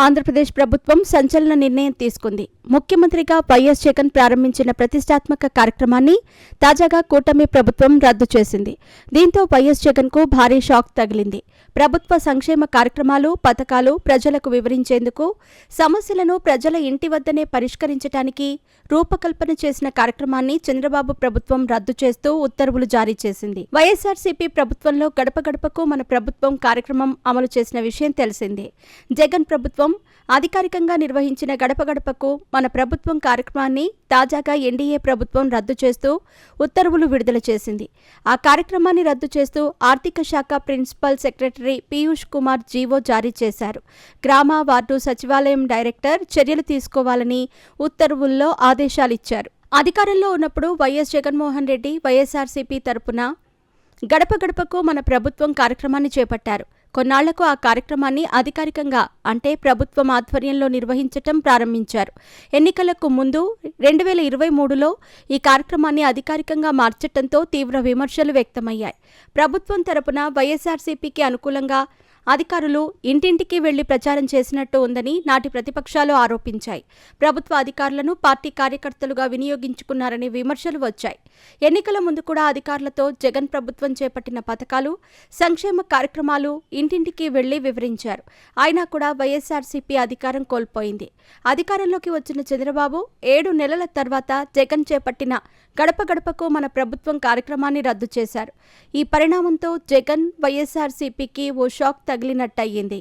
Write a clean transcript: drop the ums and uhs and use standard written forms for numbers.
ఆంధ్రప్రదేశ్ ప్రభుత్వం సంచలన నిర్ణయం తీసుకుంది. ముఖ్యమంత్రిగా వైఎస్ జగన్ ప్రారంభించిన ప్రతిష్టాత్మక కార్యక్రమాన్ని తాజాగా కూటమి ప్రభుత్వం రద్దు చేసింది. దీంతో వైఎస్ జగన్కు భారీ షాక్ తగిలింది. ప్రభుత్వ సంక్షేమ కార్యక్రమాలు, పథకాలు ప్రజలకు వివరించేందుకు, సమస్యలను ప్రజల ఇంటి వద్దనే పరిష్కరించడానికి రూపకల్పన చేసిన కార్యక్రమాన్ని చంద్రబాబు ప్రభుత్వం రద్దు చేస్తూ ఉత్తర్వులు జారీ చేసింది. వైఎస్ఆర్సీపీ ప్రభుత్వంలో గడప గడపకు మన ప్రభుత్వం కార్యక్రమం అమలు చేసిన విషయం తెలిసిందే. జగన్ ప్రభుత్వం అధికారికంగా నిర్వహించిన గడప గడపకు మన ప్రభుత్వం కార్యక్రమాన్ని తాజాగా ఎన్డీఏ ప్రభుత్వం రద్దు చేస్తూ ఉత్తర్వులు విడుదల చేసింది. ఆ కార్యక్రమాన్ని రద్దు చేస్తూ ఆర్థిక శాఖ principal secretary Piyush Kumar GO జారీ చేశారు. గ్రామ వార్డు సచివాలయం డైరెక్టర్ చర్యలు తీసుకోవాలని ఉత్తర్వుల్లో ఆదేశాలిచ్చారు. అధికారంలో ఉన్నప్పుడు వైఎస్ జగన్మోహన్ రెడ్డి వైఎస్ఆర్సీపీ తరపున గడప గడపకు మన ప్రభుత్వం కార్యక్రమాన్ని చేపట్టారు. కొన్నాళ్లకు ఆ కార్యక్రమాన్ని అధికారికంగా అంటే ప్రభుత్వం ఆధ్వర్యంలో నిర్వహించటం ప్రారంభించారు. ఎన్నికలకు ముందు 2023లో ఈ కార్యక్రమాన్ని అధికారికంగా మార్చటంతో తీవ్ర విమర్శలు వ్యక్తమయ్యాయి. ప్రభుత్వం తరపున వైఎస్ఆర్సీపీకి అనుకూలంగా అధికారులు ఇంటింటికి వెళ్లి ప్రచారం చేసినట్టు ఉందని నాటి ప్రతిపక్షాలు ఆరోపించాయి. ప్రభుత్వ అధికారులను పార్టీ కార్యకర్తలుగా వినియోగించుకున్నారనే విమర్శలు వచ్చాయి. ఎన్నికల ముందు కూడా అధికారులతో జగన్ ప్రభుత్వం చేపట్టిన పథకాలు, సంక్షేమ కార్యక్రమాలు ఇంటింటికి వెళ్లి వివరించారు. అయినా కూడా వైఎస్ఆర్సీపీ అధికారం కోల్పోయింది. అధికారంలోకి వచ్చిన చంద్రబాబు 7 నెలల తర్వాత జగన్ చేపట్టిన గడప గడపకు మన ప్రభుత్వం కార్యక్రమాన్ని రద్దు చేశారు. ఈ పరిణామంతో జగన్, వైఎస్ఆర్సీపీకి ఓ షాక్ తగిలినట్టయింది.